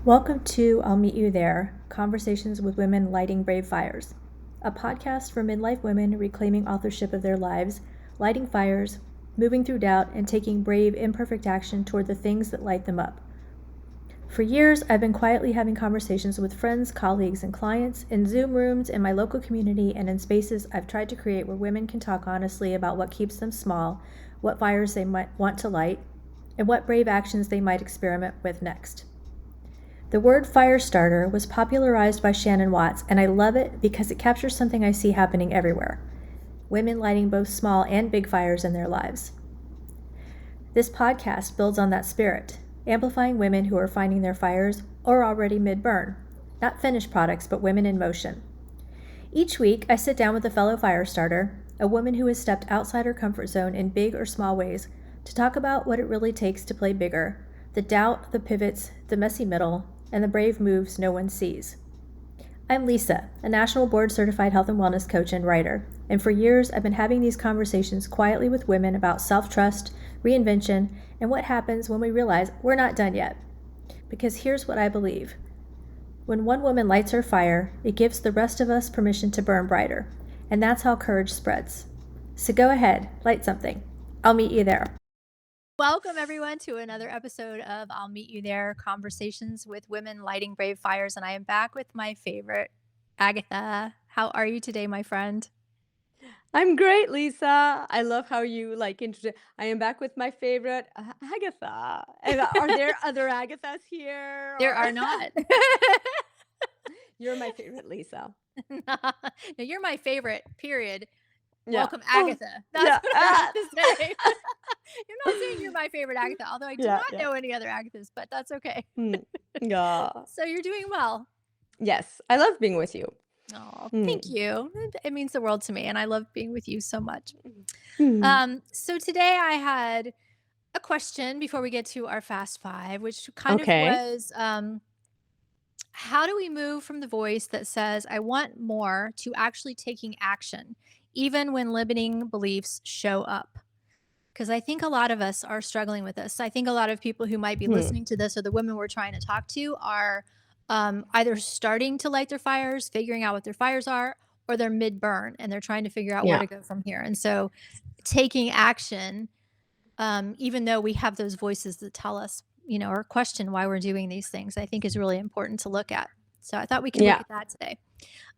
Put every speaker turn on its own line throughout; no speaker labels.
Welcome to I'll Meet You There Conversations with Women Lighting Brave Fires, a podcast for midlife women reclaiming authorship of their lives, lighting fires, moving through doubt, and taking brave, imperfect action toward the things that light them up. For years, I've been quietly having conversations with friends, colleagues, and clients in Zoom rooms, in my local community, and in spaces I've tried to create where women can talk honestly about what keeps them small, what fires they might want to light, and what brave actions they might experiment with next. The word fire starter was popularized by Shannon Watts, and I love it because it captures something I see happening everywhere: women lighting both small and big fires in their lives. This podcast builds on that spirit, amplifying women who are finding their fires or already mid-burn, not finished products, but women in motion. Each week, I sit down with a fellow fire starter, a woman who has stepped outside her comfort zone in big or small ways, to talk about what it really takes to play bigger, the doubt, the pivots, the messy middle, and the brave moves no one sees. I'm Lisa, a national board-certified health and wellness coach and writer, and for years I've been having these conversations quietly with women about self-trust, reinvention, and what happens when we realize we're not done yet. Because here's what I believe. When one woman lights her fire, it gives the rest of us permission to burn brighter, and that's how courage spreads. So go ahead, light something. I'll meet you there. Welcome, everyone, to another episode of I'll Meet You There Conversations with Women Lighting Brave Fires. And I am back with my favorite, Agatha. How are you today, my friend?
I'm great, Lisa. I love how you introduce. I am back with my favorite Agatha. And are there other Agathas here?
There
Or
are not.
you're my favorite, Lisa.
No, you're my favorite, period.
Yeah.
Welcome,
Oh,
Agatha. That's
yeah.
what I have to say. You're not saying you're my favorite Agatha, although I do
Yeah.
not
Yeah.
know any other Agathas, but that's okay.
Yeah.
So you're doing well.
Yes. I love being with you.
Oh, thank
Mm.
you. It means the world to me, and I love being with you so much.
Mm.
So today I had a question before we get to our fast five, which kind of
Okay.
was, how do we move from the voice that says, I want more, to actually taking action, even when limiting beliefs show up? Because I think a lot of us are struggling with this. I think a lot of people who might be
Hmm.
listening to this, or the women we're trying to talk to, are either starting to light their fires, figuring out what their fires are, or they're mid burn and they're trying to figure out where
Yeah.
to go from here. And so taking action, even though we have those voices that tell us, or question why we're doing these things, I think is really important to look at. So I thought we could look
Yeah.
at that today.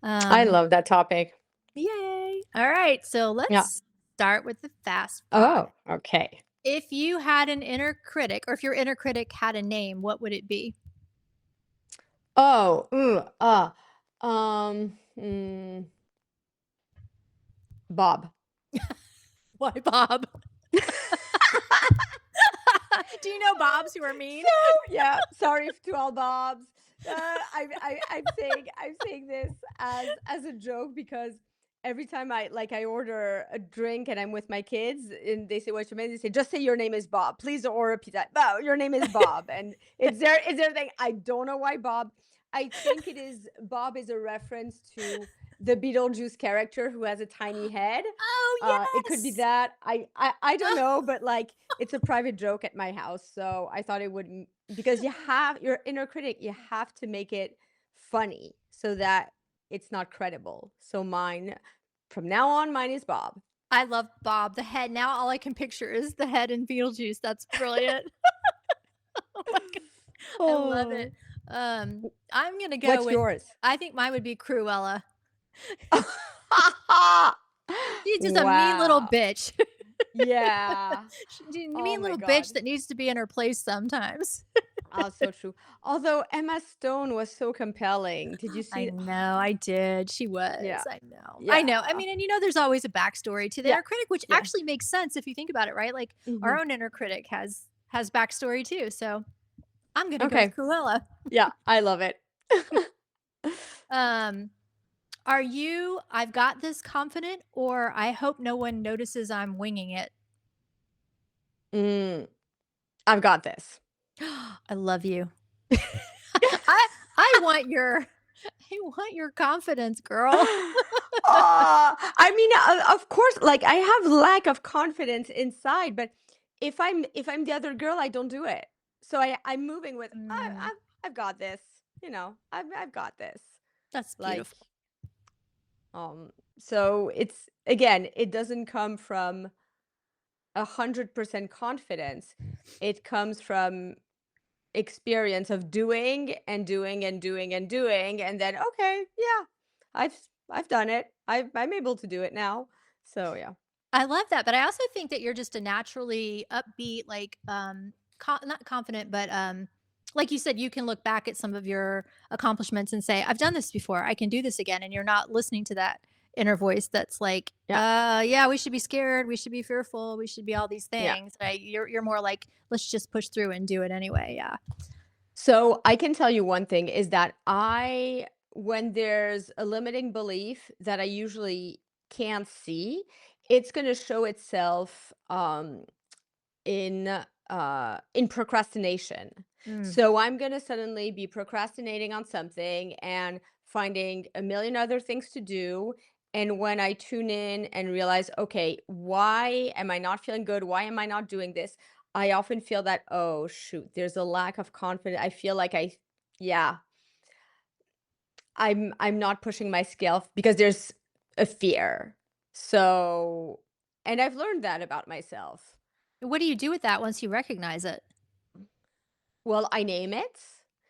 I
Um,
love that topic.
Yay. All right. So
Yeah.
let's start with the fast five.
Oh, okay.
If you had an inner critic, or if your inner critic had a name, what would it be?
Oh, mm, Bob.
Why, Bob? Do you know Bobs who are mean?
Yeah, sorry to all Bobs. I'm saying this as a joke because every time I order a drink and I'm with my kids and they say what's your name, they say just say your name is Bob. Please don't order pizza. No, your name is Bob, and it's their thing. I don't know why Bob. I think it is Bob is a reference to the Beetlejuice character who has a tiny head.
Oh,
It could be
yes.
that. I don't know, but it's a private joke at my house, so I thought it would because you have your inner critic, you have to make it funny so that it's not credible. So mine, from now on, mine is Bob.
I love Bob. The head. Now all I can picture is the head in Beetlejuice. That's brilliant. Oh my god. I love it.
Oh,
I'm gonna go
what's
with,
yours?
I think mine would be Cruella. She's just a mean little
Wow.
bitch.
Yeah.
She's a
Oh
mean
my
little bitch
God.
that needs to be in her place sometimes.
Oh, so true. Although Emma Stone was so compelling. Did you
I
see?
know, I did. She
Yeah.
was. I know. I know. I
Yeah.
mean, and there's always a backstory to the
Yeah.
inner critic, which
Yeah.
actually makes sense if you think about it, right? Like our
Mhm.
own inner critic has backstory too. So I'm gonna go with
Okay.
Cruella.
Yeah, I love it.
Um, are you I've got this confident, or I hope no one notices I'm winging it?
Mm, I've got this.
I love you. I I want your I want your confidence, girl.
I mean, of course, I have lack of confidence inside, but if I'm the other girl, I don't do it. So I'm moving with
Mm.
I've got this. I've got this.
That's
Like,
beautiful.
so it's again, it doesn't come from 100% confidence. It comes from experience of doing and doing and doing and doing, and then okay, yeah, I've I've done it. I'm able to do it now. So yeah,
I love that, but I also think that you're just a naturally upbeat, like, not confident, but, like you said, you can look back at some of your accomplishments and say, "I've done this before. I can do this again." And you're not listening to that inner voice that's like,
yeah,
yeah, we should be scared. We should be fearful. We should be all these
yeah.
things." Right? You're more like, let's just push through and do it anyway. Yeah.
So I can tell you one thing is that when there's a limiting belief that I usually can't see, it's going to show itself in procrastination.
Mm.
So I'm going to suddenly be procrastinating on something and finding a million other things to do. And when I tune in and realize, okay, why am I not feeling good? Why am I not doing this? I often feel that, oh shoot, there's a lack of confidence. I feel like yeah, I'm not pushing my scale because there's a fear. So, and I've learned that about myself.
What do you do with that once you recognize it?
Well, I name it,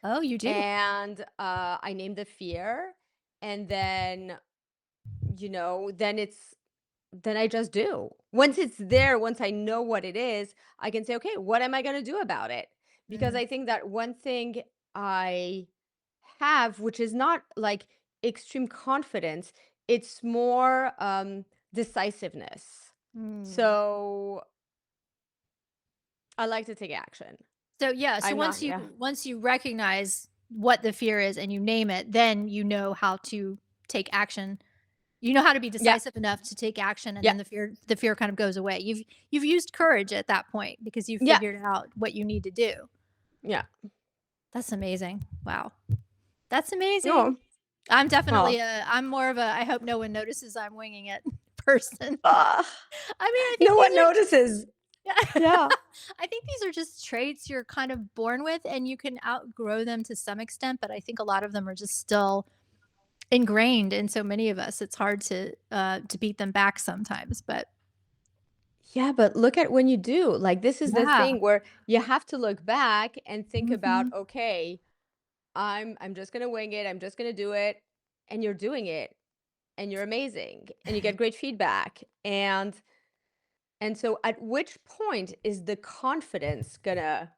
Oh, you do.
and, I name the fear, and then, then I just do. Once it's there, once I know what it is, I can say, "Okay, what am I gonna do about it?" Because
Mm.
I think that one thing I have, which is not, like, extreme confidence, it's more, decisiveness.
Mm.
So, I like to take action.
So yeah, so
I'm not
once you
yeah.
once you recognize what the fear is and you name it, then you know how to take action. You know how to be
Yeah,
decisive enough to take action, and
yeah,
then the fear kind of goes away. You've used courage at that point because you've
yeah,
figured out what you need to do.
yeah.
That's amazing. Wow. That's amazing.
No. Oh.
I'm more of a I hope no one notices I'm winging it person.
Ah,
I mean, I think
no one
these are
notices.
yeah.
Yeah.
I think these are just traits you're kind of born with and you can outgrow them to some extent, but I think a lot of them are just still ingrained in so many of us. It's hard to beat them back sometimes, but
Yeah, but look at when you do. Like, this is the
yeah.
thing where you have to look back and think about,
Mhm.
okay, I'm just gonna wing it. I'm just gonna do it. And you're doing it and you're amazing and you get great feedback. And so at which point is the confidence gonna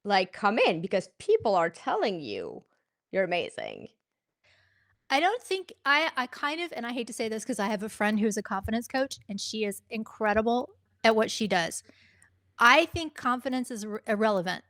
like come in? Because people are telling you you're amazing.
I don't think I kind of and I hate to say this because I have a friend who's a confidence coach and she is incredible at what she does. I think confidence is irrelevant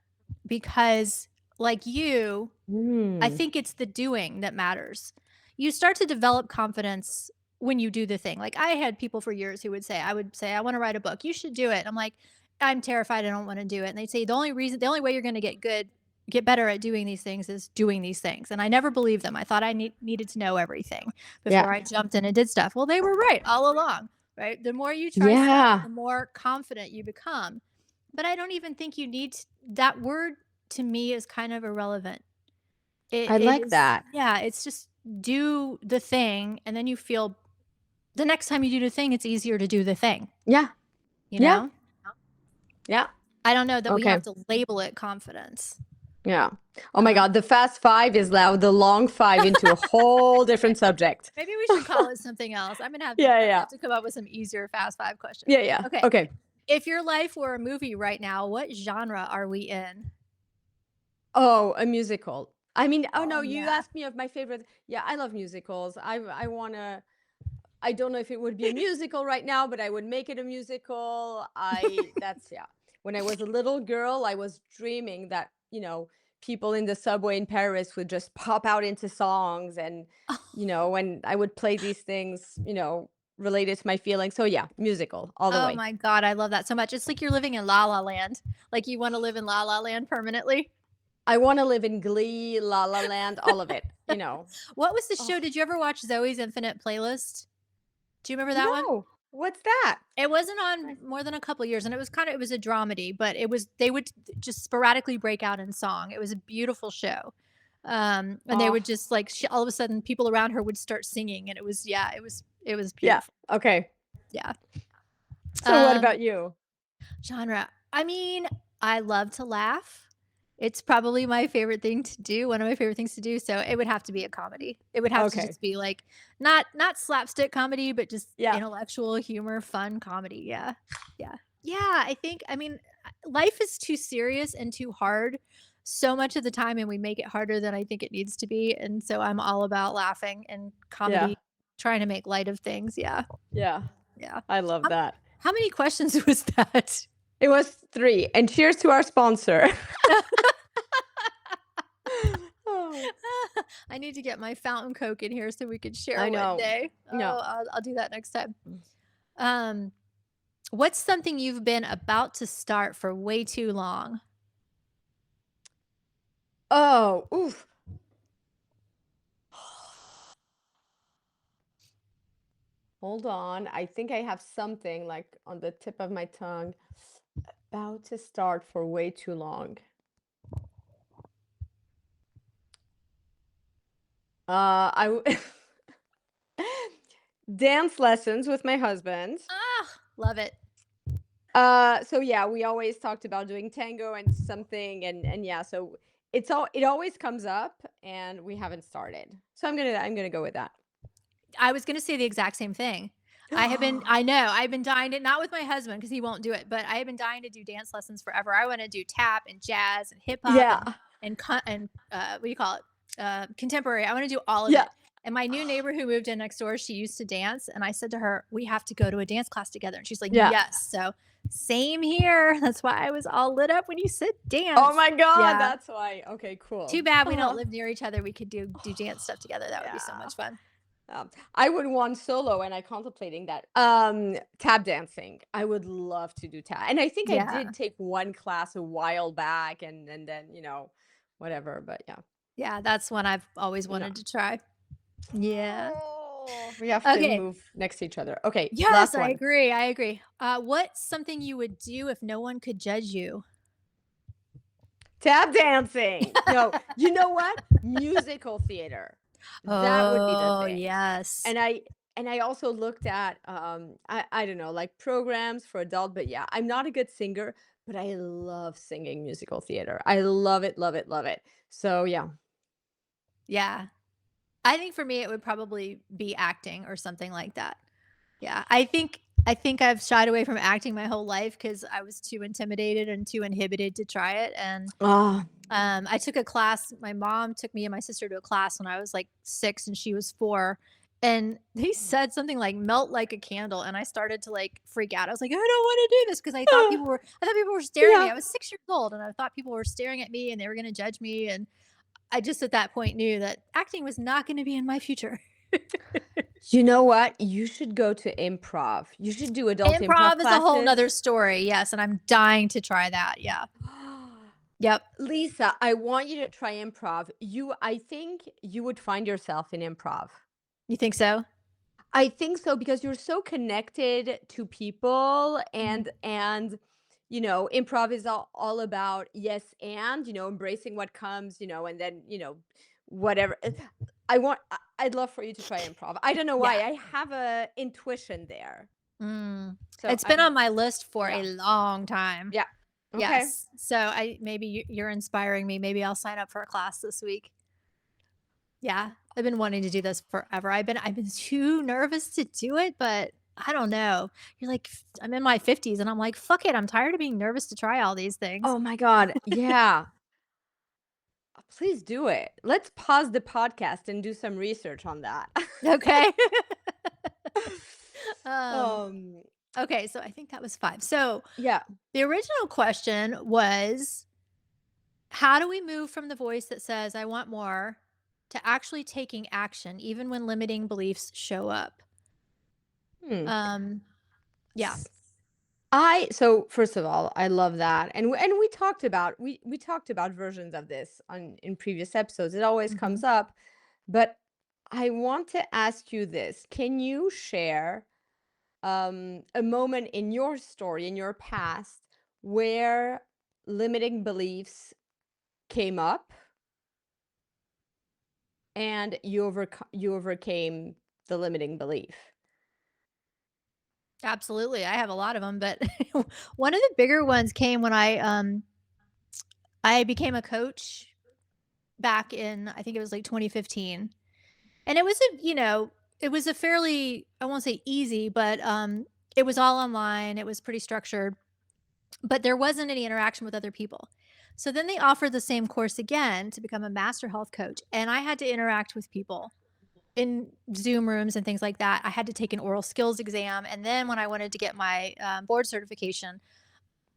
because like you, I
Mm.
think it's the doing that matters. You start to develop confidence when you do the thing. Like I had people for years who would say, I would say, I want to write a book. You should do it. I'm like, I'm terrified. I don't want to do it. And they'd say, the only way you're going to get better at doing these things is doing these things. And I never believed them. I thought I needed to know everything
Yeah.
before I jumped in and did stuff. Well, they were right all along, right? The more you try stuff,
Yeah.
the more confident you become. But I don't even think you need that word to me is kind of irrelevant.
I
It
like
is
that.
yeah, it's just do the thing, and then you feel the next time you do the thing, it's easier to do the thing,
Yeah.
you
Yeah.
know?
Yeah.
I don't know that we have
Okay.
to label it confidence.
Yeah. Oh my
Um,
God. The fast five is now the long five into a whole different subject.
maybe we should call it something else.
Yeah.
I'm gonna
Yeah.
have to come up with some easier fast 5 questions.
Yeah. Yeah.
Okay,
Okay.
if your life were a movie right now, what genre are we in?
Oh, a musical. I mean, oh
Oh,
no, you
yeah.
asked me of my favorite. Yeah, I love musicals. I wanna. I don't know if it would be a musical right now, but I would make it a musical. That's yeah. When I was a little girl, I was dreaming that, people in the subway in Paris would just pop out into songs and, when I would play these things, related to my feelings. So yeah, musical all the
Oh
way.
my god, I love that so much. It's like you're living in La La Land. Like you wanna live in La La Land permanently.
I want to live in Glee, La La Land, all of it.
What was the
Oh,
show? Did you ever watch Zoe's Infinite Playlist? Do you remember that one?
no. What's that?
It wasn't on
I-
more than a couple years, and it was a dramedy, but they would just sporadically break out in song. It was a beautiful show. And they
Oh,
would just like all of a sudden people around her would start singing, and it was
yeah.
beautiful.
Okay.
Yeah.
So what
Um,
about you?
Genre. I mean, I love to laugh. It's probably my favorite thing to do, one of my favorite things to do, so it would have to be a comedy. It would have to
Okay.
just be, like, not slapstick comedy, but just
Yeah.
intellectual humor, fun comedy, yeah. Yeah. Yeah, I think I mean, life is too serious and too hard so much of the time, and we make it harder than I think it needs to be, and so I'm all about laughing and
Yeah.
comedy, trying to make light of things, yeah.
Yeah.
Yeah.
I love
How
that.
how many questions was that?
It was 3. And cheers to our sponsor. Oh,
I need to get my fountain Coke in here so we could share
I
one
know.
day.
No.
Oh, I'll do that next time. Um, what's something you've been about to start for way too long?
Oh, oof. Hold on. I think I have something like on the tip of my tongue. About to start for way too long. I w- dance lessons with my husband.
Ah, love it.
So yeah, we always talked about doing tango and something, and yeah, so it always comes up, and we haven't started. So I'm gonna go with that.
I was gonna say the exact same thing. I know, I've been dying to, not with my husband because he won't do it, but I have been dying to do dance lessons forever. I wanna do tap and jazz and hip hop
Yeah,
what do you call it? Contemporary. I wanna do all of
yeah,
it. And my new neighbor who moved in next door, she used to dance, and I said to her, "We have to go to a dance class together." And she's like,
yeah.
"Yes." So, same here. That's why I was all lit up when you said
Oh
dance.
my God,
Yeah.
that's why. Okay,
Too
cool.
bad we don't live near each other. We could do dance stuff together. That would be so
Yeah.
much fun.
I would want solo, and I contemplating that. Tap dancing. I would love to do tap, and I think I
Yeah.
did take one class a while back, and then whatever. But yeah,
Yeah, that's one I've always
no.
wanted to try. Yeah.
Oh, we have to
Okay.
move next to each other. Okay,
Yes,
last
I
one.
agree, I agree. What's something you would do if no one could judge you?
Tap dancing. No, you know what? Musical theater. That would be the
Oh,
thing.
yes.
And I also looked at I don't know, like programs for adult, but yeah, I'm not a good singer, but I love singing musical theater. I love it, love it, love it. So yeah.
Yeah. I think for me, it would probably be acting or something like that. Yeah, I think I've shied away from acting my whole life because I was too intimidated and too inhibited to try it, and,
Ah,
I took a class my mom took me and my sister to a class when I was, like, 6 and she was 4, and they said something like, "Melt like a candle," and I started to, like, freak out. I was like, "I don't wanna do this," 'cause I thought people were staring at me.
yeah.
I was 6 years old, and I thought people were staring at me and they were gonna judge me, and I just at that point knew that acting was not gonna be in my future.
You know what? You should go to improv. You should do adult improv
Improv is a whole
classes.
'nother story, yes, and I'm dying to try that, yeah. Yep.
Lisa, I want you to try improv. I think you would find yourself in improv.
You think so?
I think so because you're so connected to people,
Mhm.
and improv is all about yes and embracing what comes, and then whatever. I'd love for you to try improv. I don't know why.
Yeah.
I have a intuition there.
Mm.
So
It's been
I'm
on my list for
yeah.
a long time.
Yeah. Okay.
Yes. So I maybe you're inspiring me. Maybe I'll sign up for a class this week. Yeah. I've been wanting to do this forever. I've been too nervous to do it, but I don't know. You're like I'm in my 50s and I'm like, fuck it. I'm tired of being nervous to try all these things.
Oh my god. Yeah. Please do it. Let's pause the podcast and do some research on that.
Okay. um
um
okay, so I think that was 5. So
yeah.
the original question was, how do we move from the voice that says, I want more, to actually taking action, even when limiting beliefs show up?
Hmm.
Um, yeah.
So first of all, I love that. And we talked about versions of this on in previous episodes. It always
Mhm.
comes up, but I want to ask you this. Can you share a moment in your story, in your past, where limiting beliefs came up and you overcame the limiting belief.
Absolutely, I have a lot of them, but one of the bigger ones came when I became a coach back in, I think it was like 2015. And it was it was a fairly, I won't say easy, but it was all online. It was pretty structured, but there wasn't any interaction with other people. So then they offered the same course again to become a master health coach, and I had to interact with people in Zoom rooms and things like that. I had to take an oral skills exam, and then when I wanted to get my board certification,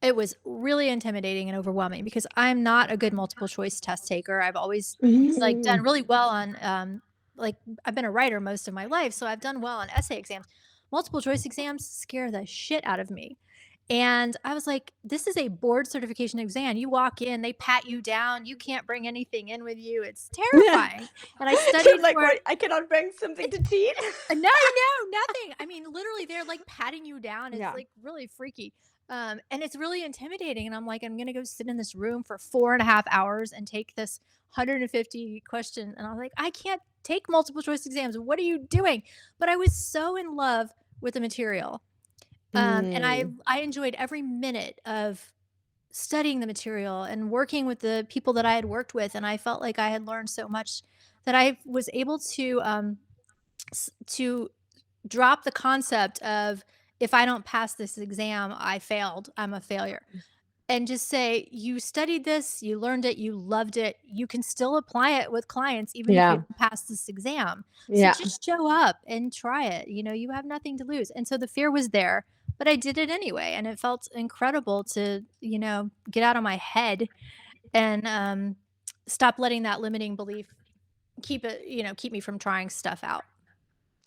it was really intimidating and overwhelming because I'm not a good multiple choice test taker. I've always, like, done
Mhm.
really well on, like, I've been a writer most of my life, so I've done well on essay exams. Multiple choice exams scare the shit out of me. And I was like, "This is a board certification exam. You walk in, they pat you down, you can't bring anything in with you. It's
Yeah.
terrifying." And I
You're
studied
like,
for it.
"What? I cannot bring something to cheat?"
No, no, nothing. I mean, literally, they're, like, patting you down. It's,
Yeah.
like, really freaky, and it's really intimidating, and I'm like, "I'm gonna go sit in this room for 4.5 hours and take this 150 question," and I'm like, "I can't take multiple choice exams. What are you doing?" But I was so in love with the material, and I
Mm.
I enjoyed every minute of studying the material and working with the people that I had worked with, and I felt like I had learned so much that I was able to drop the concept of, if I don't pass this exam, I failed. I'm a failure. And just say, you studied this, you learned it, you loved it. You can still apply it with clients even if you
Yeah.
don't pass this exam. So
Yeah.
just show up and try it. You have nothing to lose. And so the fear was there, but I did it anyway. And it felt incredible to, get out of my head and stop letting that limiting belief keep me from trying stuff out.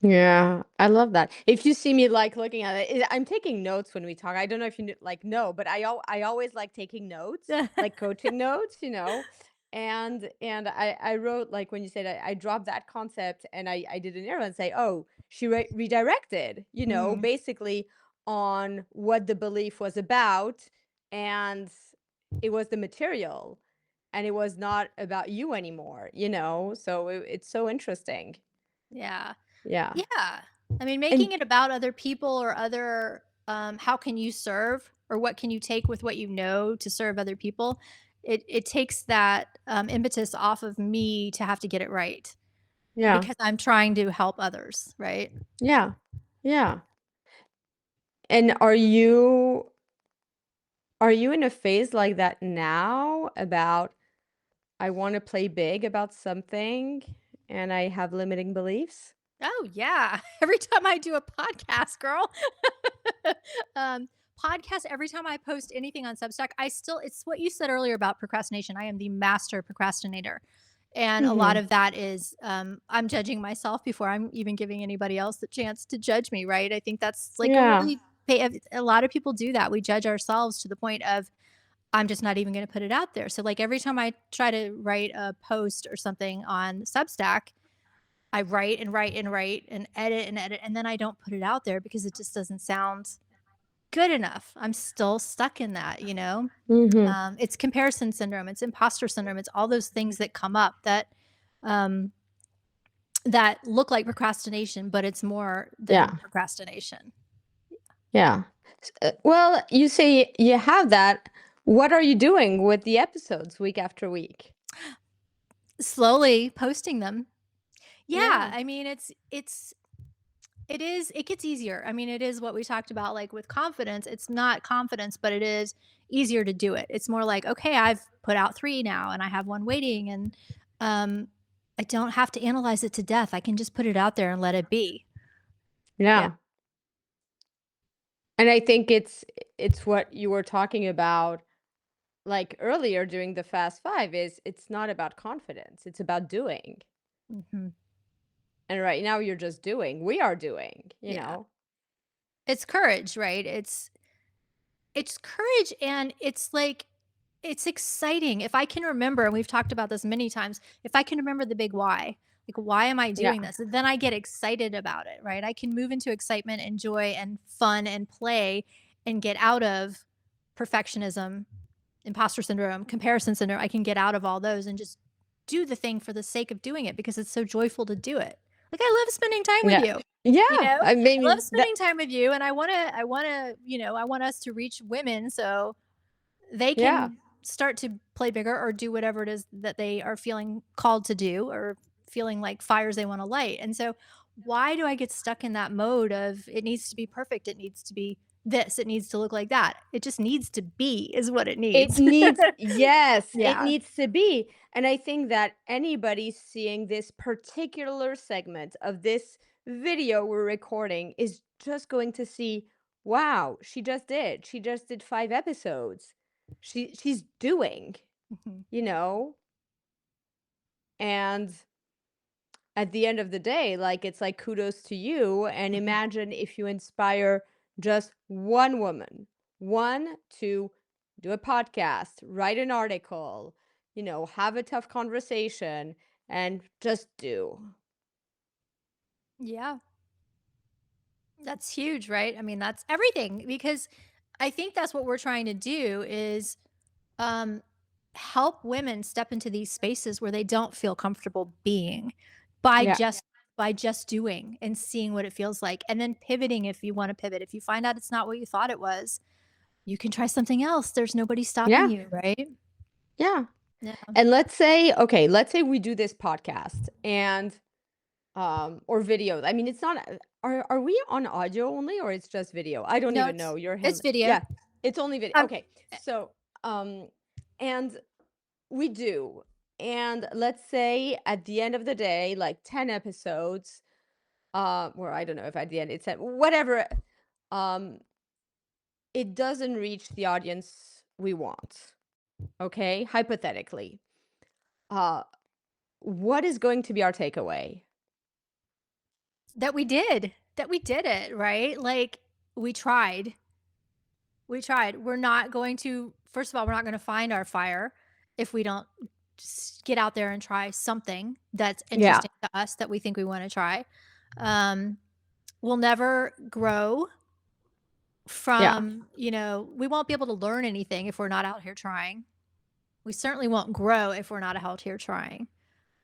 Yeah, I love that. If you see me, like, looking at it, I'm taking notes when we talk. I don't know if you like know, but I always like taking notes, like coaching notes, and I wrote, like, when you said I dropped that concept and I did an arrow and say, oh, she redirected,
Mhm.
basically on what the belief was about, and it was the material, and it was not about you anymore, So it's so interesting.
Yeah.
Yeah.
Yeah. I mean,
And
making it about other people or other, how can you serve or what can you take with what you know to serve other people? It takes that impetus off of me to have to get it right
yeah.
because I'm trying to help others, right?
Yeah. Yeah. And are you in a phase like that now about I want to play big about something and I have limiting beliefs?
Oh yeah. Every time I do a podcast, girl. um, Podcast, every time I post anything on Substack, it's what you said earlier about procrastination. I am the master procrastinator. And a lot
Mhm.
of that is, I'm judging myself before I'm even giving anybody else the chance to judge me, right? I think that's like
Yeah.
a lot of people do that. We judge ourselves to the point of, I'm just not even going to put it out there. So, like, every time I try to write a post or something on Substack, I write and write and write and edit, and then I don't put it out there because it just doesn't sound good enough. I'm still stuck in that.
Mhm.
It's comparison syndrome, it's imposter syndrome, it's all those things that come up um, that look like procrastination, but it's more than
Yeah.
procrastination.
Yeah. Well, you say you have that. What are you doing with the episodes week after week?
Slowly posting them. Yeah,
Yeah.
I mean, it gets easier. I mean, it is what we talked about, like, with confidence. It's not confidence, but it is easier to do it. It's more like, okay, I've put out 3 now and I have 1 waiting, and um I don't have to analyze it to death. I can just put it out there and let it be. Yeah.
Yeah. And I think it's what you were talking about, like, earlier during the Fast 5, is it's not about confidence, it's about doing.
Mhm.
And right now you're just doing. We are doing, you
Yeah.
know?
It's courage, right? It's courage, and it's like, it's exciting. If I can remember, and we've talked about this many times, if I can remember the big why. Like, why am I
Yeah.
doing this? And then I get excited about it, right? I can move into excitement and joy and fun and play and get out of perfectionism, imposter syndrome, comparison syndrome. I can get out of all those and just do the thing for the sake of doing it because it's so joyful to do it. Like, I love spending time with
Yeah.
you. You
Yeah.
know,
I
I love
mean, that,
spending time with you, and I want us to reach women so they
yeah.
can start to play bigger or do whatever it is that they are feeling called to do or feeling like fires they want to light. And so, why do I get stuck in that mode of it needs to be perfect? It needs to be this, it needs to look like that. It just needs to be, is what it
It
needs.
needs, yes, it
Yeah.
needs to be. And I think that anybody seeing this particular segment of this video we're recording is just going to see, wow, she just did 5 episodes. She's doing,
Mhm.
you know, and at the end of the day, like it's like kudos to you. And
Mhm.
imagine if you inspire just one woman, one to do a podcast, write an article, have a tough conversation and just do.
Yeah. That's huge, right? I mean, that's everything because I think that's what we're trying to do is um, help women step into these spaces where they don't feel comfortable being by
Yeah.
just doing and seeing what it feels like and then pivoting if you want to pivot. If you find out it's not what you thought it was, you can try something else. There's nobody stopping
Yeah.
you, right?
Yeah.
Yeah.
And let's say we do this podcast and or video. I mean, it's not are we on audio only or it's just video? I don't
No,
even know. You're
it's
him.
video.
Yeah, it's only video.
Um,
Okay. So, and we do. And let's say at the end of the day, like 10 episodes, or I don't know if at the end it's at whatever, um, it doesn't reach the audience we want. Okay, hypothetically. Uh, what is going to be our takeaway?
that we did it, right? Like we tried. We tried. We're not going to, first of all, we're not going to find our fire if we don't get out there and try something that's
Yeah.
interesting to us that we think we want to try. Um, we'll never grow
Yeah.
from, we won't be able to learn anything if we're not out here trying. We certainly won't grow if we're not out here trying.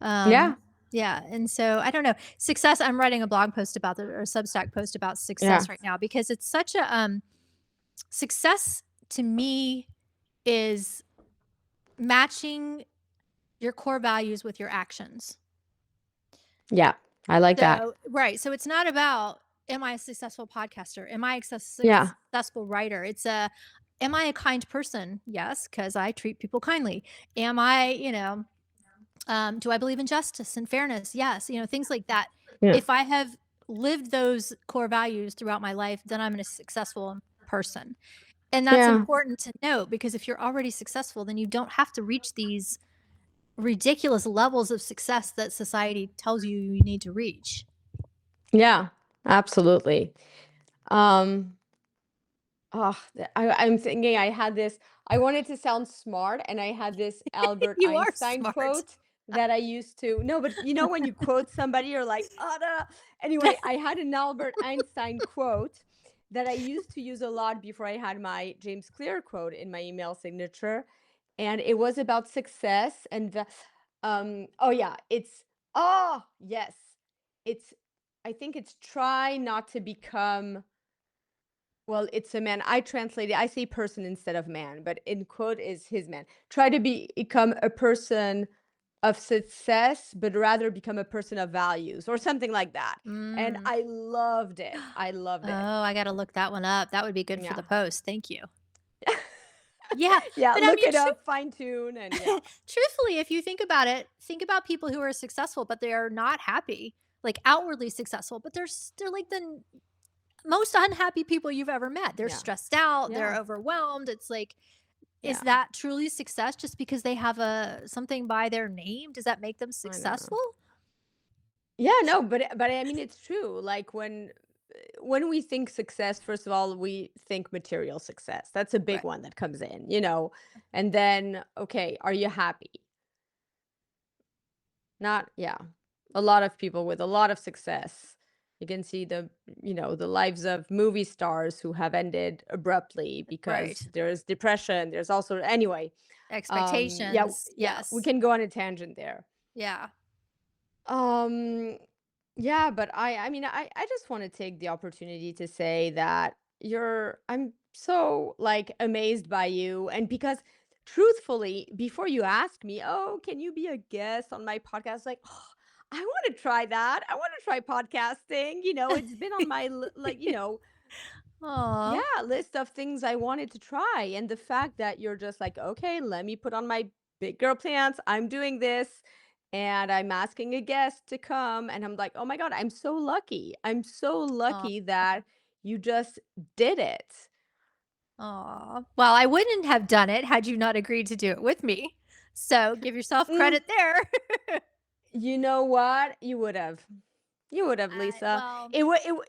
Yeah.
Um, yeah. And so I don't know. Success, I'm writing a blog post about or a Substack post about
Yeah.
success right now because it's such a success to me is matching your core values with your actions.
Yeah. I like that.
So, right. So it's not about, am I a successful podcaster? Am I a
Yeah.
successful writer? Am I a kind person? Yes, because I treat people kindly. Am I, do I believe in justice and fairness? Yes. Things like that.
Yeah.
If I have lived those core values throughout my life, then I'm a successful person. And that's
Yeah.
important to note because if you're already successful, then you don't have to reach these ridiculous levels of success that society tells you need to reach.
Yeah. Absolutely. Um, I'm thinking I wanted to sound smart and I had this Albert
You are
Einstein
smart.
quote that I used to, no, but when you quote somebody, you're like, oh, no. Anyway, I had an Albert Einstein quote that I used to use a lot before I had my James Clear quote in my email signature. And it was about success and oh yeah, yes, it's, I think it's try not to become, well, it's a man. I translate it. I say person instead of man, but in quote is his man. Try to become a person of success, but rather become a person of values or something like that. And
Mm.
I loved it. I loved
Oh,
it.
I got to look that one up. That would be good for
Yeah.
the post. Thank you. Yeah.
Yeah.
But I
Look
mean,
it up, fine tune. And yeah.
truthfully, if you think about it, think about people who are successful, but they are not happy, like outwardly successful, but they're like the most unhappy people you've ever met. They're
Yeah.
stressed out, they're
Yeah.
overwhelmed. It's like, is
Yeah.
that truly success just because they have something by their name? Does that make them
I know.
successful?
Yeah, no, but I mean it's true. Like when we think success, first of all, we think material success. That's a big
Right.
one that comes in. And then, okay, are you happy? Not, yeah. a lot of people with a lot of success. You can see the lives of movie stars who have ended abruptly because
Right.
there's depression. There's also, anyway, yeah,
Expectations.
yeah, we
Yes.
can go on a tangent there.
Yeah.
Um, yeah, but I mean, I just want to take the opportunity to say that I'm so like amazed by you. And because truthfully, before you asked me, oh, can you be a guest on my podcast? Like, oh, I want to try that. I want to try podcasting. It's been on my
Aw.
yeah, list of things I wanted to try. And the fact that you're just like, okay, let me put on my big girl pants. I'm doing this. And I'm asking a guest to come. And I'm like, oh my God, I'm so lucky. I'm so
Aw.
lucky that you just did it.
Aw. Well, I wouldn't have done it had you not agreed to do it with me. So give yourself
Mm,
credit there.
you know what? You would have. You would have, Lisa.
Well,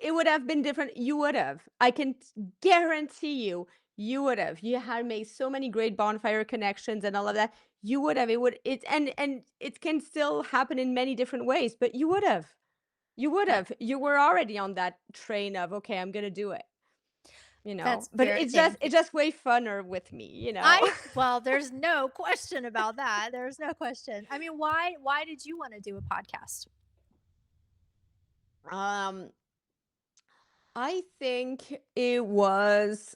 It would have been different. You would have. I can guarantee you, you would have. You had made so many great bonfire connections and all of that. You would have. It would. It and it can still happen in many different ways. But you would have. You would
that
have. You were already on that train of okay, I'm gonna do it.
that's
But
very thank you.
it's just way funner with me.
Well, there's no question about that. There's no question. I mean, why did you want to do a podcast?
um, I think it was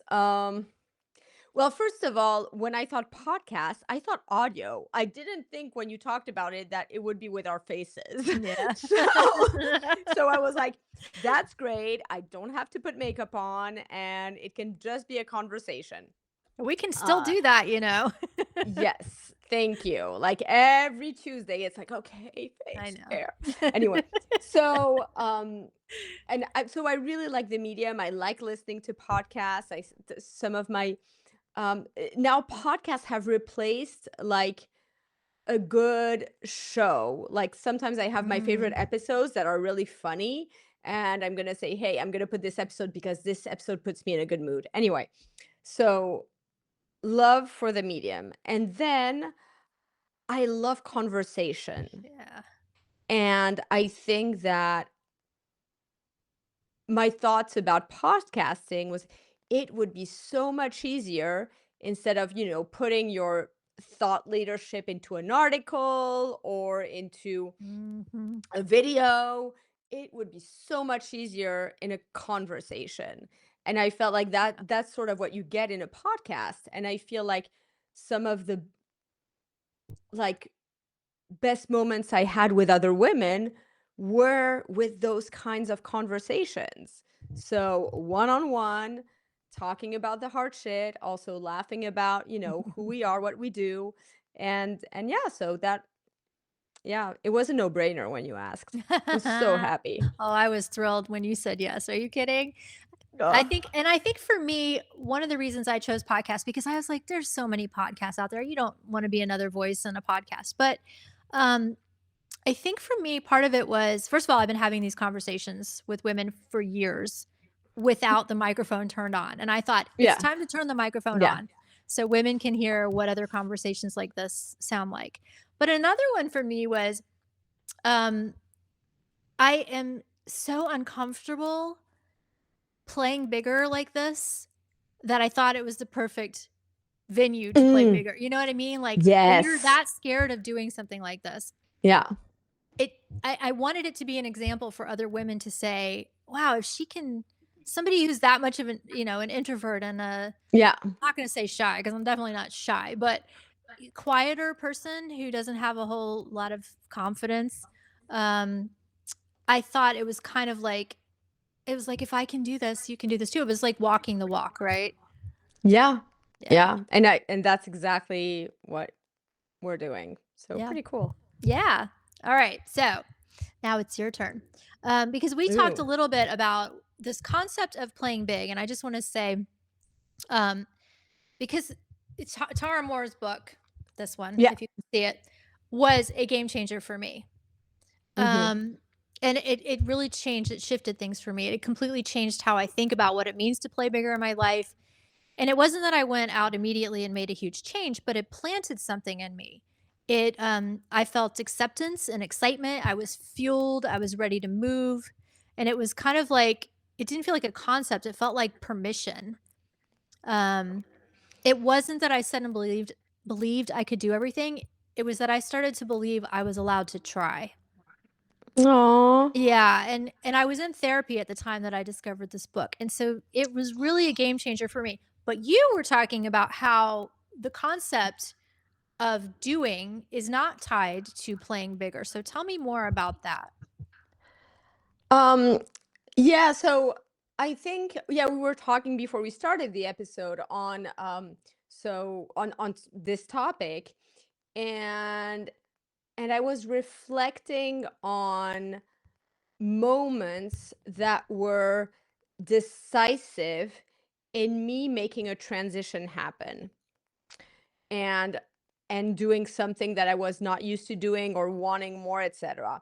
well, first of all, when I thought podcast, I thought audio. I didn't think when you talked about it that it would be with our faces.
Yeah.
so so I was like, that's great. I don't have to put makeup on and it can just be a conversation.
We can still
Uh
do that.
yes, thank you. Like every Tuesday it's like, okay,
I
face fair.
know.
Anyway, so so I really like the medium. I like listening to podcasts. Some of my now podcasts have replaced like a good show. Like sometimes I have my favorite
Mm,
episodes that are really funny and I'm going to say, "Hey, I'm going to put this episode because this episode puts me in a good mood." Anyway, so love for the medium. And then I love conversation.
yeah.
And I think that my thoughts about podcasting was it would be so much easier instead of putting your thought leadership into an article or into
Mhm.
a video. It would be so much easier in a conversation, and I felt like that's sort of what you get in a podcast. And I feel like some of the like best moments I had with other women were with those kinds of conversations. So one on one, talking about the hard shit, also laughing about, who we are, what we do. And yeah, so that yeah, it was a no-brainer when you asked. I was so happy.
Oh, I was thrilled when you said yes. Are you kidding? I
Oh,
think and I think for me, one of the reasons I chose podcasts because I was like, there's so many podcasts out there. You don't want to be another voice in a podcast. But um, I think for me, part of it was first of all, I've been having these conversations with women for years without the microphone turned on. And I thought it's
yeah.
time to turn the microphone
Yeah.
on so women can hear what other conversations like this sound like. But another one for me was um, I am so uncomfortable playing bigger like this that I thought it was the perfect venue to play
Mm,
bigger. You know what I mean? Like when you're
yes.
that scared of doing something like this,
Yeah.
it I wanted it to be an example for other women to say, wow, if she can somebody who's that much of an introvert and
Yeah.
I'm not going to say shy because I'm definitely not shy, but quieter person who doesn't have a whole lot of confidence. Um, I thought it was kind of like it was like if I can do this, you can do this too. It was like walking the walk, right?
Yeah.
Yeah.
Yeah. And that's exactly what we're doing. So
Yeah.
pretty cool.
Yeah. All right. So now it's your turn. Because we talked a
Ooh.
little bit about this concept of playing big. And I just want to say, um, because Tara Moore's book, this one,
Yeah.
if you can see it, was a game changer for me.
Mhm.
Um, and it really changed, it shifted things for me. It completely changed how I think about what it means to play bigger in my life. And it wasn't that I went out immediately and made a huge change, but it planted something in me. I felt acceptance and excitement. I was fueled. I was ready to move. And it was kind of like, it didn't feel like a concept. It felt like permission. Um, it wasn't that I said and believed I could do everything. It was that I started to believe I was allowed to try.
Aw.
Yeah, and I was in therapy at the time that I discovered this book, and so it was really a game changer for me. But you were talking about how the concept of doing is not tied to playing bigger. So tell me more about that.
Um, yeah, so I think, yeah, we were talking before we started the episode on this topic, and I was reflecting on moments that were decisive in me making a transition happen, and doing something that I was not used to doing or wanting more, etc.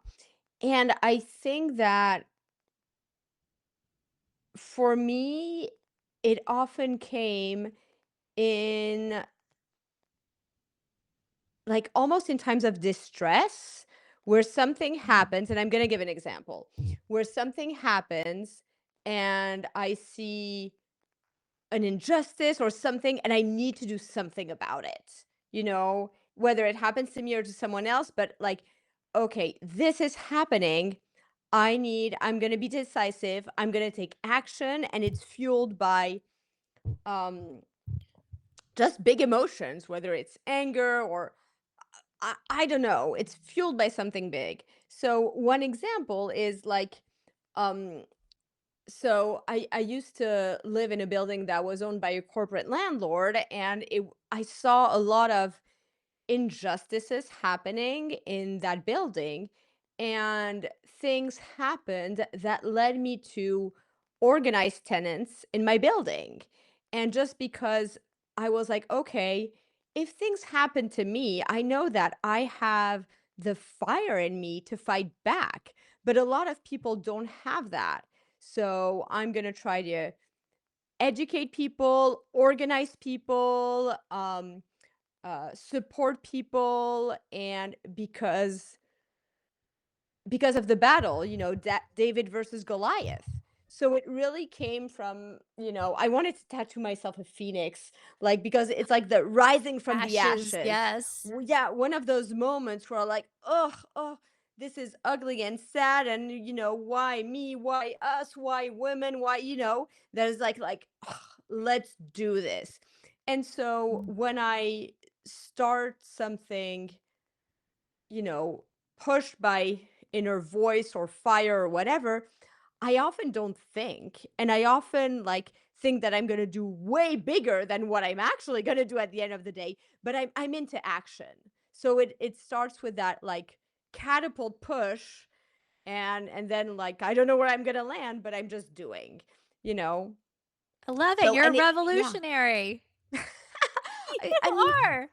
And I think that for me, it often came in, like, almost in times of distress, where something happens, and I'm going to give an example, where something happens and I see an injustice or something and I need to do something about it. Whether it happens to me or to someone else, but like, okay, this is happening. I'm going to be decisive. I'm going to take action, and it's fueled by um just big emotions, whether it's anger or I don't know, it's fueled by something big. So one example is like, um so I used to live in a building that was owned by a corporate landlord, and I saw a lot of injustices happening in that building, and things happened that led me to organize tenants in my building. And just because I was like, okay, if things happen to me, I know that I have the fire in me to fight back, but a lot of people don't have that. So I'm going to try to educate people, organize people, support people. And because of the battle, that David versus Goliath. So it really came from, I wanted to tattoo myself a phoenix, like, because it's like the rising from the
Ashes,
ashes.
yes.
Yeah, one of those moments where, like, oh, this is ugly and sad, and why me, why us, why women, why, that is like, ugh, let's do this. And so
Mm.
when I start something, pushed by inner voice or fire or whatever, I often don't think. And I often like think that I'm going to do way bigger than what I'm actually going to do at the end of the day, but I'm into action. So it starts with that, like, catapult push, and then, like, I don't know where I'm going to land, but I'm just doing, you know.
I love it.
So,
You're a
and yeah.
revolutionary.
I
You
mean,
are.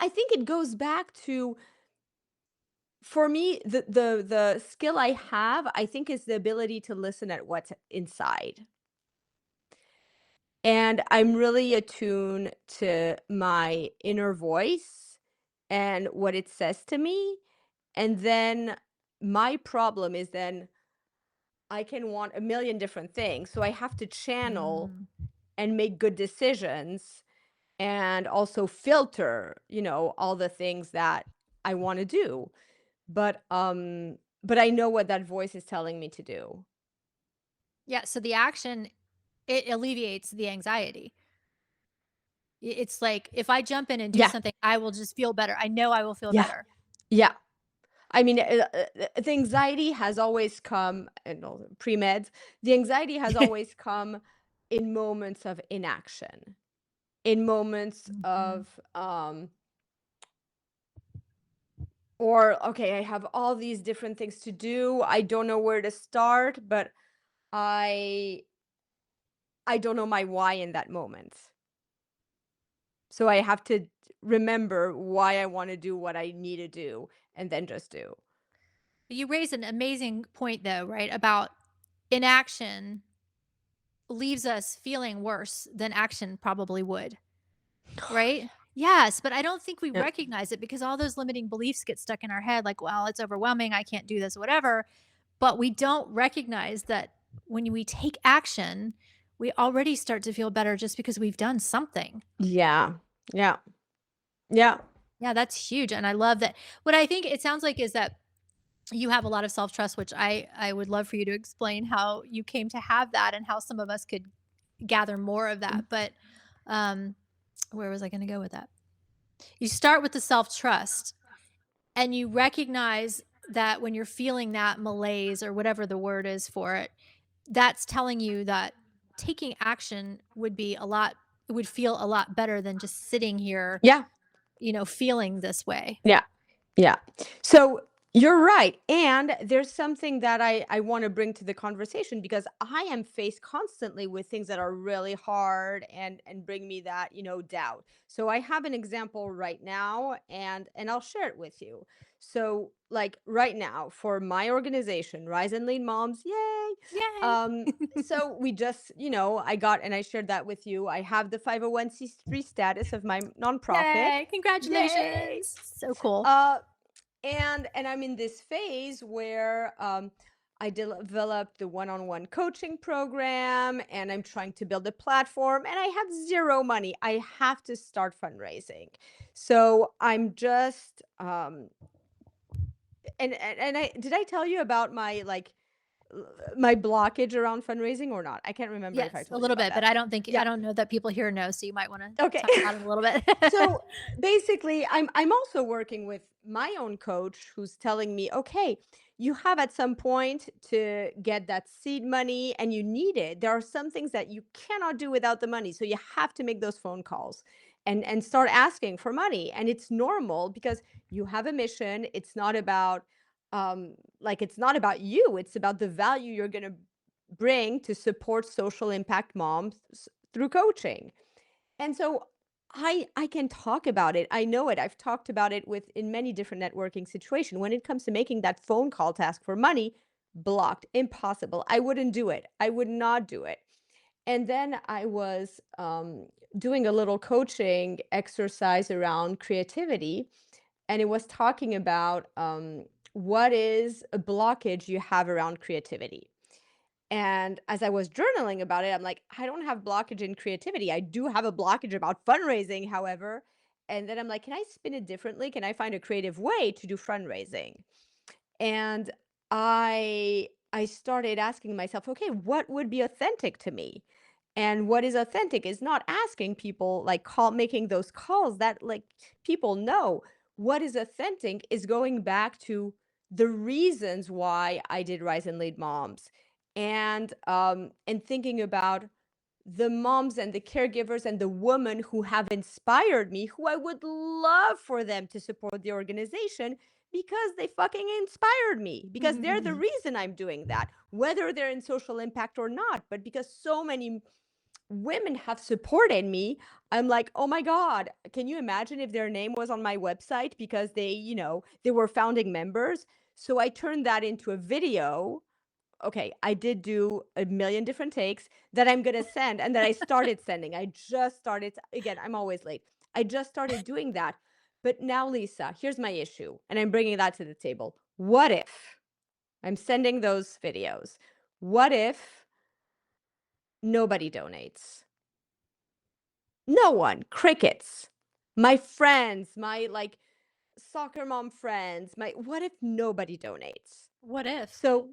I think it goes back to, for me, the skill I have, I think, is the ability to listen at what's inside. And I'm really attuned to my inner voice and what it says to me. And then my problem is, then I can want a million different things. So I have to channel
Mm.
and make good decisions, and also filter, all the things that I want to do. But I know what that voice is telling me to do.
Yeah, so the action, it alleviates the anxiety. It's like if I jump in and do
Yeah.
something, I will just feel better. I know I will feel
Yeah.
better.
Yeah. I mean, the anxiety has always come, and pre-meds, the anxiety has always come in moments of inaction, in moments
Mhm.
of, or, okay, I have all these different things to do. I don't know where to start, but I I don't know my why in that moment. So I have to remember why I want to do what I need to do, and then just do.
You raise an amazing point though, right? About inaction leaves us feeling worse than action probably would, right? Yes, but I don't think we
Yep.
recognize it because all those limiting beliefs get stuck in our head like, well, it's overwhelming, I can't do this, whatever. But we don't recognize that when we take action, we already start to feel better just because we've done something.
Yeah. Yeah. Yeah.
Yeah, that's huge. And I love that. What I think it sounds like is that you have a lot of self-trust, which I would love for you to explain how you came to have that and how some of us could gather more of that. But um where was I going to go with that? You start with the self-trust and you recognize that when you're feeling that malaise or whatever the word is for it, that's telling you that taking action would be a lot it would feel a lot better than just sitting here,
Yeah.
feeling this way.
Yeah. Yeah. So you're right. And there's something that I want to bring to the conversation because I am faced constantly with things that are really hard and bring me that, doubt. So I have an example right now and I'll share it with you. So like right now for my organization, Rise and Lead Moms, yay.
Yay.
Um so we just, I got and I shared that with you. I have the 501c3 status of my nonprofit.
Yay.
Yay.
Congratulations. So cool.
Uh, and I'm in this phase where I developed the one-on-one coaching program, and I'm trying to build a platform, and I have zero money. I have to start fundraising, so I'm just and I did I tell you about my my blockage around fundraising or not? I can't remember if I
Yes, a
told you
little
about
bit, but
that.
I
Yeah.
don't know that people here know, so you might want to
Okay.
talk about it a little bit.
So basically, I'm also working with my own coach who's telling me, okay, you have at some point to get that seed money and you need it. There are some things that you cannot do without the money. So you have to make those phone calls and start asking for money. And it's normal because you have a mission. It's not about it's not about you. It's about the value you're gonna bring to support social impact moms through coaching. And so I can talk about it. I know it. I've talked about it with in many different networking situations. When it comes to making that phone call to ask for money, blocked, impossible. I wouldn't do it. I would not do it. And then I was doing a little coaching exercise around creativity, and it was talking about what is a blockage you have around creativity. And as I was journaling about it, I'm like, I don't have blockage in creativity. I do have a blockage about fundraising, however. And then I'm like, can I spin it differently? Can I find a creative way to do fundraising? And I started asking myself, okay, what would be authentic to me? And what is authentic is not asking people making those calls that people know. What is authentic is going back to the reasons why I did Rise and Lead Moms and thinking about the moms and the caregivers and the women who have inspired me, who I would love for them to support the organization because they fucking inspired me, because they're the reason I'm doing that, whether they're in social impact or not. But because so many women have supported me, I'm like, oh my God, can you imagine if their name was on my website because they were founding members? So I turned that into a video. Okay, I did do a million different takes that I'm gonna send and that I started sending. I just started, again, I'm always late. I just started doing that. But now, Lisa, here's my issue, and I'm bringing that to the table. What if I'm sending those videos? What if nobody donates? No one, crickets. My friends, my soccer mom friends, what if nobody donates?
What if?
So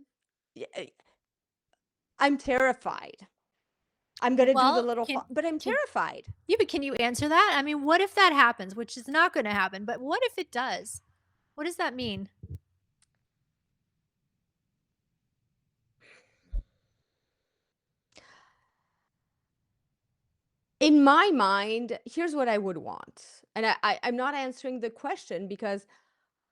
I'm terrified. I'm gonna do the
Well,
little but I'm
can
terrified.
yeah, but can you answer that? I mean, what if that happens, which is not gonna happen, but what if it does? What does that mean?
In my mind, here's what I would want. And I'm not answering the question because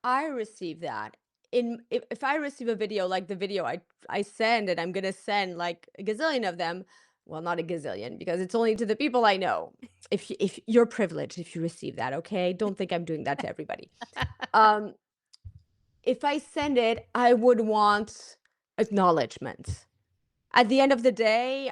I receive that. If I receive a video like the video I send and I'm gonna send like a gazillion of them, well, not a gazillion because it's only to the people I know. If you're privileged if you receive that, okay? Don't think I'm doing that to everybody. Um, if I send it, I would want acknowledgement. At the end of the day,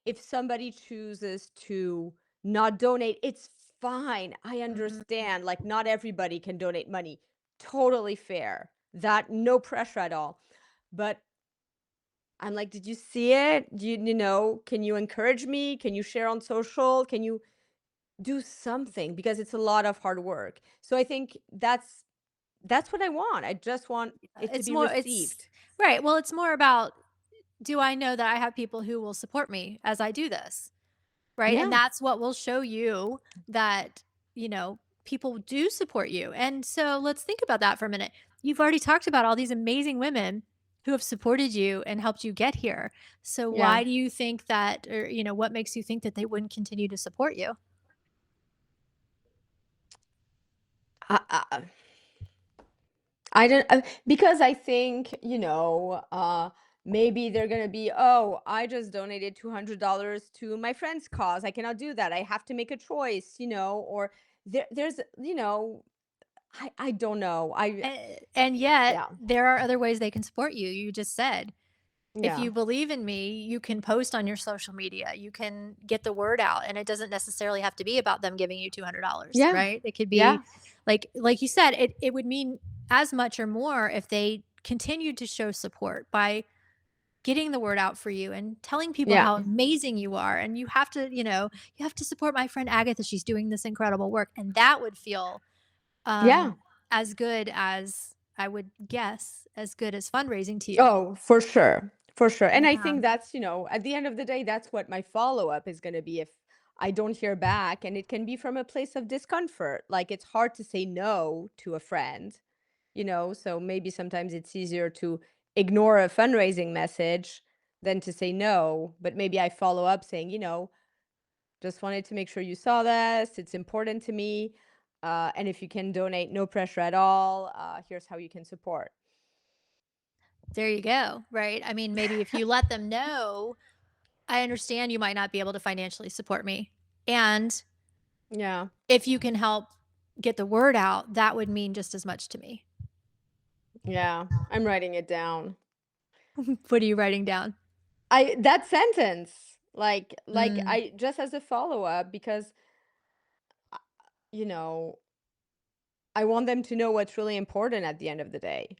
if somebody chooses to not donate, it's fine. I
Mhm.
understand. Like, not everybody can donate money. Totally fair. That no pressure at all. But I'm like, did you see it? Can you encourage me? Can you share on social? Can you do something? Because it's a lot of hard work. So I think that's what I want. I just want it to
It's
be
more it's
received.
right. Well, it's more about, do I know that I have people who will support me as I do this? Right? And
Yeah.
that's what will show you that, people do support you. And so let's think about that for a minute. You've already talked about all these amazing women who have supported you and helped you get here. So
Yeah.
why do you think that, or, what makes you think that they wouldn't continue to support you?
I, I, I don't because I think, maybe they're gonna be, oh, I just donated $200 to my friend's cause. I cannot do that. I have to make a choice, or there's, I don't know.
And yet
Yeah,
there are other ways they can support you. You just said, if
yeah,
you believe in me, you can post on your social media. You can get the word out, and it doesn't necessarily have to be about them giving you $200,
yeah,
right? It could
yeah,
be like you said, it would mean as much or more if they continued to show support by getting the word out for you and telling people
yeah,
how amazing you are. And you have to support my friend Agatha. She's doing this incredible work. And that would feel
yeah.
as good as, I would guess, as good as fundraising to you.
Oh, for sure. For sure. And I
Yeah.
think that's, at the end of the day, that's what my follow-up is going to be if I don't hear back. And it can be from a place of discomfort. Like, it's hard to say no to a friend, so maybe sometimes it's easier to ignore a fundraising message than to say no. But maybe I follow up saying, just wanted to make sure you saw this. It's important to me. And if you can donate, no pressure at all. Here's how you can support.
There you go, right? I mean, maybe if you let them know, I understand you might not be able to financially support me. And
Yeah.
if you can help get the word out, that would mean just as much to me.
Yeah. I'm writing it down.
What are you writing down?
That sentence, like
Mm.
I just as a follow-up, because uh, you know, I want them to know what's really important at the end of the day.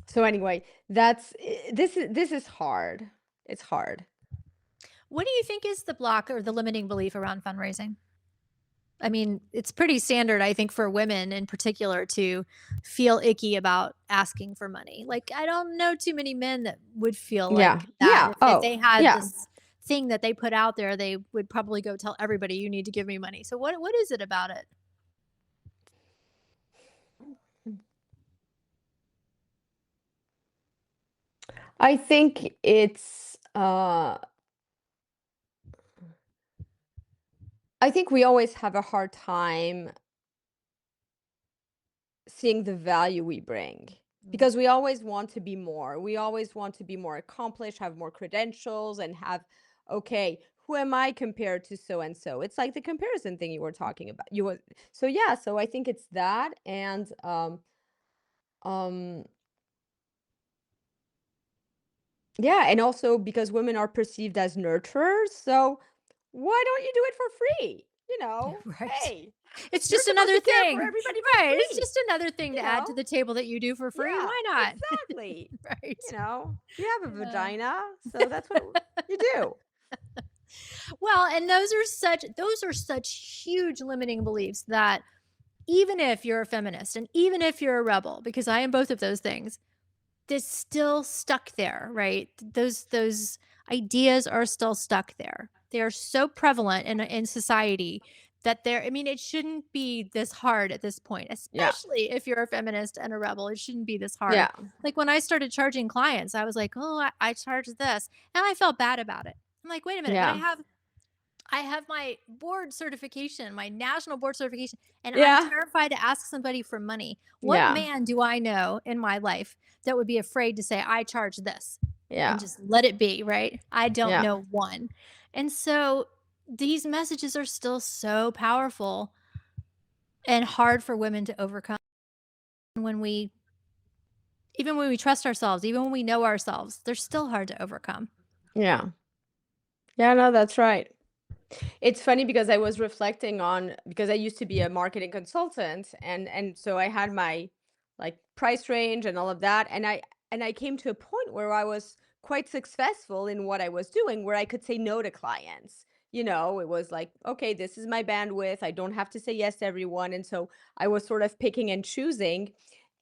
So anyway, this is hard. It's hard.
What do you think is the block or the limiting belief around fundraising? I mean, it's pretty standard, I think, for women in particular to feel icky about asking for money. Like, I don't know too many men that would feel
Yeah.
like that.
Yeah.
If
Oh,
they had
yeah.
this thing that they put out there, they would probably go tell everybody, you need to give me money. So what is it about it?
I think I think we always have a hard time seeing the value we bring,
Mm.
because we always want to be more. We always want to be more accomplished, have more credentials, and have, okay, who am I compared to so and so? It's like the comparison thing you were talking about. So yeah, so I think it's that. And um yeah, and also because women are perceived as nurturers, so why don't you do it for free?
Right.
Hey,
It's
you're
just
supposed
another
to care for
thing.
everybody for
Right. It's
free,
just another thing to
you
add
know?
to the table that you do for free.
Yeah,
Why not?
exactly.
Right.
You have a
Yeah.
vagina, so that's what you do.
Well, and those are such huge limiting beliefs that even if you're a feminist and even if you're a rebel, because I am both of those things, this still stuck there, right? Those ideas are still stuck there. They are so prevalent in society that I mean, it shouldn't be this hard at this point,
Yeah,
especially if you're a feminist and a rebel. It shouldn't be this hard.
yeah,
Like when I started charging clients, I was like, oh, I charge this. And I felt bad about it. I'm like, wait a minute, but
yeah,
I have my board certification, my national board certification, and I'm
yeah,
terrified to ask somebody for money. What
yeah,
man do I know in my life that would be afraid to say, I charge this and
yeah,
just let it be, right? I don't
yeah,
know one. And so these messages are still so powerful and hard for women to overcome when we, even when we trust ourselves, even when we know ourselves, they're still hard to overcome.
yeah. Yeah, no, that's right. It's funny because I was reflecting on, because I used to be a marketing consultant, and so I had my like price range and all of that, and I came to a point where I was quite successful in what I was doing, where I could say no to clients. It was like, okay, this is my bandwidth. I don't have to say yes to everyone, and so I was sort of picking and choosing.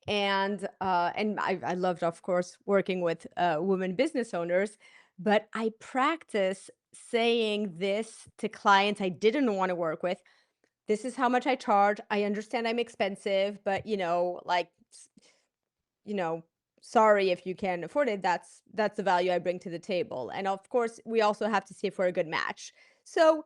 And I loved, of course, working with women business owners, but I practice saying this to clients I didn't want to work with. This is how much I charge. I understand I'm expensive, but you know, sorry if you can't afford it. That's the value I bring to the table. And of course, we also have to see if we're a good match. So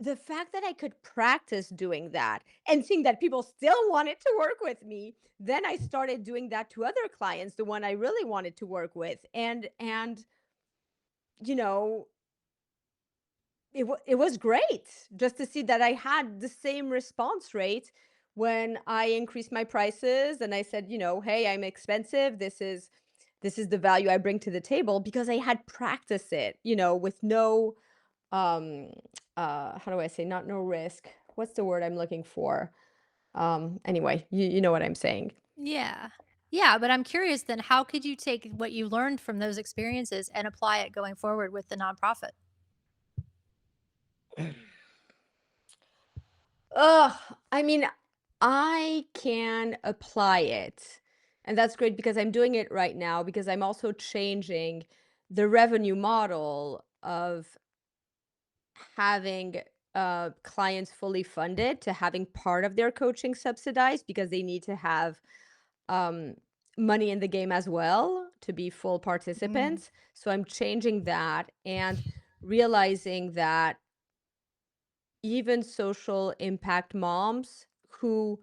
the fact that I could practice doing that and seeing that people still wanted to work with me, then I started doing that to other clients, the one I really wanted to work with. And you know, it was great just to see that I had the same response rate when I increased my prices and I said, hey, I'm expensive. This is the value I bring to the table, because I had practiced it, with no um how do I say, not no risk. What's the word I'm looking for? Anyway, you know what I'm saying.
Yeah. Yeah, but I'm curious then, how could you take what you learned from those experiences and apply it going forward with the nonprofit?
Ugh, I mean, I can apply it. And that's great because I'm doing it right now, because I'm also changing the revenue model of having clients fully funded to having part of their coaching subsidized, because they need to have um, money in the game as well to be full
Mm,
participants. So I'm changing that and realizing that even social impact moms who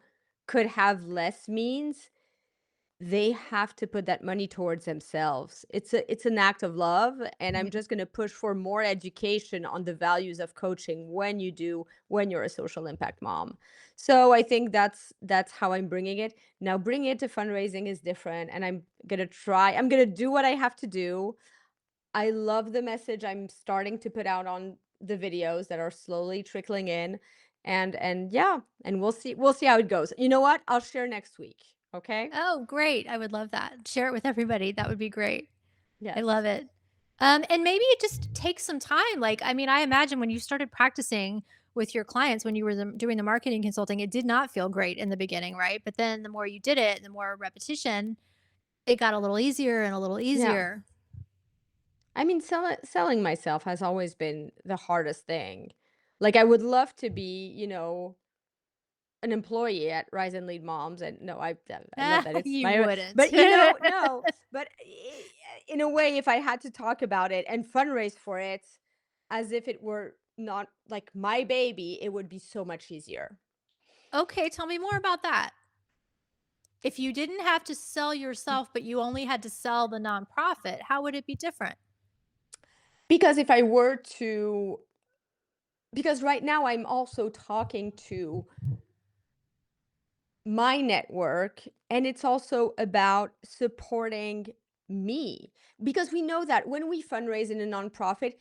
could have less means, they have to put that money towards themselves. It's an act of love, and I'm
yeah.
just going to push for more education on the values of coaching when you're a social impact mom. So I think that's how I'm bringing it. Now bringing it to fundraising is different, and I'm going to do what I have to do. I love the message I'm starting to put out on the videos that are slowly trickling in, and yeah, and we'll see how it goes. You know what? I'll share next week. Okay?
Oh, great. I would love that. Share it with everybody. That would be great. I
Yes.
love it. And maybe it just takes some time. Like, I mean, I imagine when you started practicing with your clients, when you were doing the marketing consulting, it did not feel great in the beginning, right? But then the more you did it, the more repetition, it got a little easier and a little
Yeah.
easier.
I mean, selling myself has always been the hardest thing. Like, I would love to be, an employee at Rise and Lead Moms, and no, I love that it's
You
my,
wouldn't.
but no, but in a way, if I had to talk about it and fundraise for it as if it were not like my baby, it would be so much easier.
Okay, tell me more about that. If you didn't have to sell yourself, but you only had to sell the nonprofit, how would it be different?
Because if I were to, because right now I'm also talking to my network, and it's also about supporting me, because we know that when we fundraise in a nonprofit,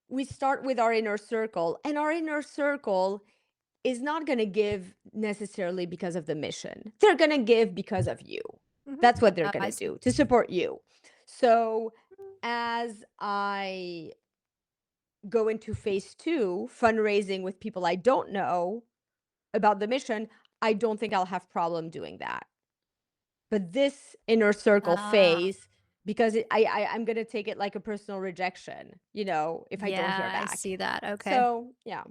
we start with our inner circle, and our inner circle is not going to give necessarily because of the mission. They're going to give because of you.
Mhm.
That's what they're going
I
to
see.
do, to support you. So as I go into phase 2, fundraising with people I don't know about the mission, I don't think I'll have problem doing that. But this inner circle
Ah,
phase, because I'm gonna take it like a personal rejection, if I don't hear
yeah, I
back.
see that. Okay.
So yeah.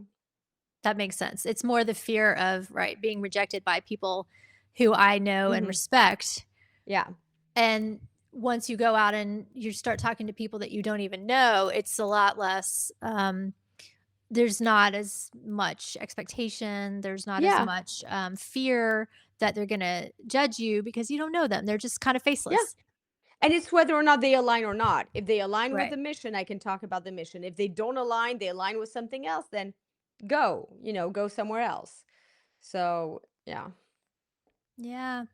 That makes sense. It's more the fear of, right, being rejected by people who I know and
Hmm.
respect.
Yeah.
And once you go out and you start talking to people that you don't even know, it's a lot less, there's not as much expectation. There's not as
Yeah.
much fear that they're going to judge you because you don't know them. They're just kind of
Yeah.
faceless.
And it's whether or not they align or not. If they align with the
Right.
mission, I can talk about the mission. If they don't align, they align with something else, then go somewhere else. So yeah.
Yeah.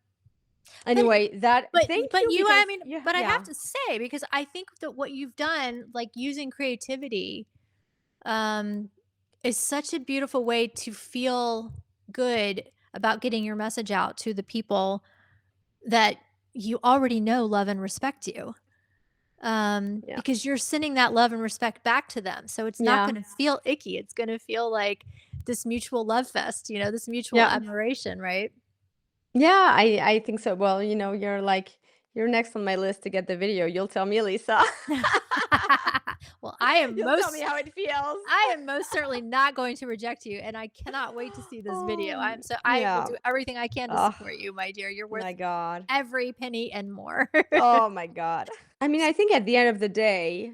But
Anyway, that
But
thank
but
you,
you
because
I mean,
yeah,
but I have
yeah.
to say, because I think that what you've done, like using creativity, is such a beautiful way to feel good about getting your message out to the people that you already know love and respect you.
Yeah.
Because you're sending that love and respect back to them. So it's not
Yeah.
going to feel icky. It's going to feel like this mutual love fest, this mutual
Yeah.
admiration, right?
Yeah, I think so. Well, you're next on my list to get the video. You'll tell me, Lisa.
Well, I am
You'll tell me
most
how it feels.
I am most certainly not going to reject you, and I cannot wait to see this video. I will
Yeah.
do everything I can to
Oh
support you, my dear. You're worth
my God.
every penny and more.
Oh my God. I mean, I think at the end of the day,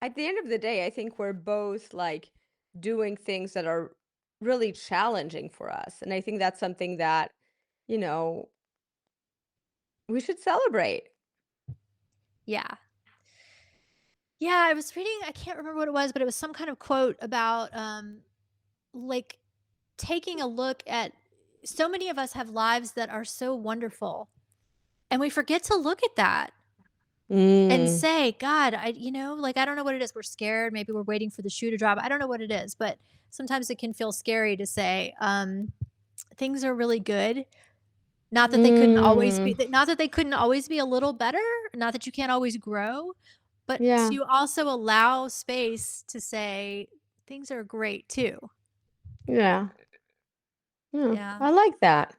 I think we're both like doing things that are really challenging for us. And I think that's something that, you know, we should celebrate.
Yeah. Yeah, I was reading, I can't remember what it was, but it was some kind of quote about like taking a look at so many of us have lives that are so wonderful, and we forget to look at that and
Mm,
say, God, like I don't know what it is. We're scared. Maybe we're waiting for the shoe to drop. I don't know what it is, but sometimes it can feel scary to say, things are really good. Not that they couldn't always
mm,
be, not that they couldn't always be a little better, not that you can't always grow, but
yeah,
to also allow space to say things are great too.
yeah, yeah.
Yeah.
I like that.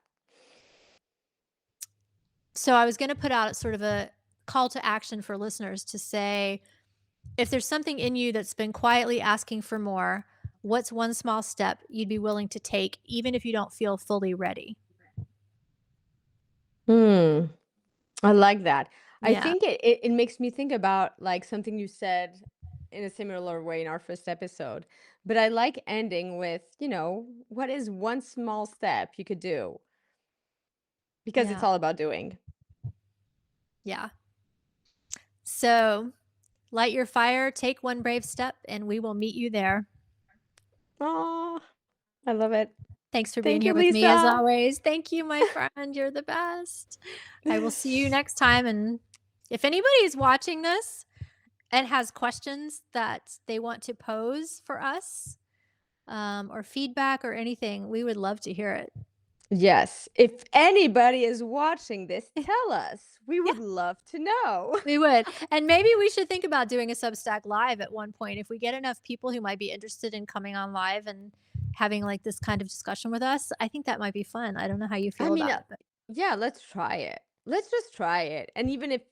So I was going to put out sort of a call to action for listeners to say, if there's something in you that's been quietly asking for more, what's one small step you'd be willing to take, even if you don't feel fully ready?
Hmm. I like that. I
Yeah.
think it makes me think about like something you said in a similar way in our first episode. But I like ending with, what is one small step you could do? Because it's
Yeah.
all about doing.
Yeah. So light your fire, take one brave step, and we will meet you there.
Oh, I love it.
Thanks for being
Thank
here
you,
with me as
Lisa.
always. Thank you, my friend. You're the best. I will see you next time. And if anybody is watching this and has questions that they want to pose for us, or feedback or anything, we would love to hear it.
Yes. If anybody is watching this, tell us. We
Yeah,
would love to know.
we would. And maybe we should think about doing a Substack live at one point. If we get enough people who might be interested in coming on live and having like this kind of discussion with us, I think that might be fun. I don't know how you
I
feel
mean,
about it, but
yeah, let's try it. Let's just try it. And even if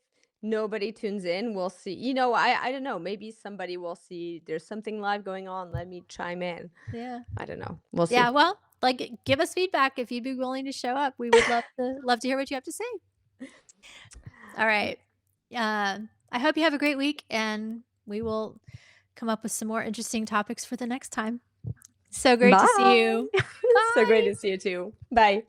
nobody tunes in, we'll see. I don't know. Maybe somebody will see there's something live going on. Let me chime in.
yeah.
I don't know. We'll
Yeah,
see.
well, like give us feedback if you'd be willing to show up. We would love to hear what you have to say. All right. I hope you have a great week, and we will come up with some more interesting topics for the next time. So great to see
Bye.
you.
So great
Bye.
to see you too. Bye.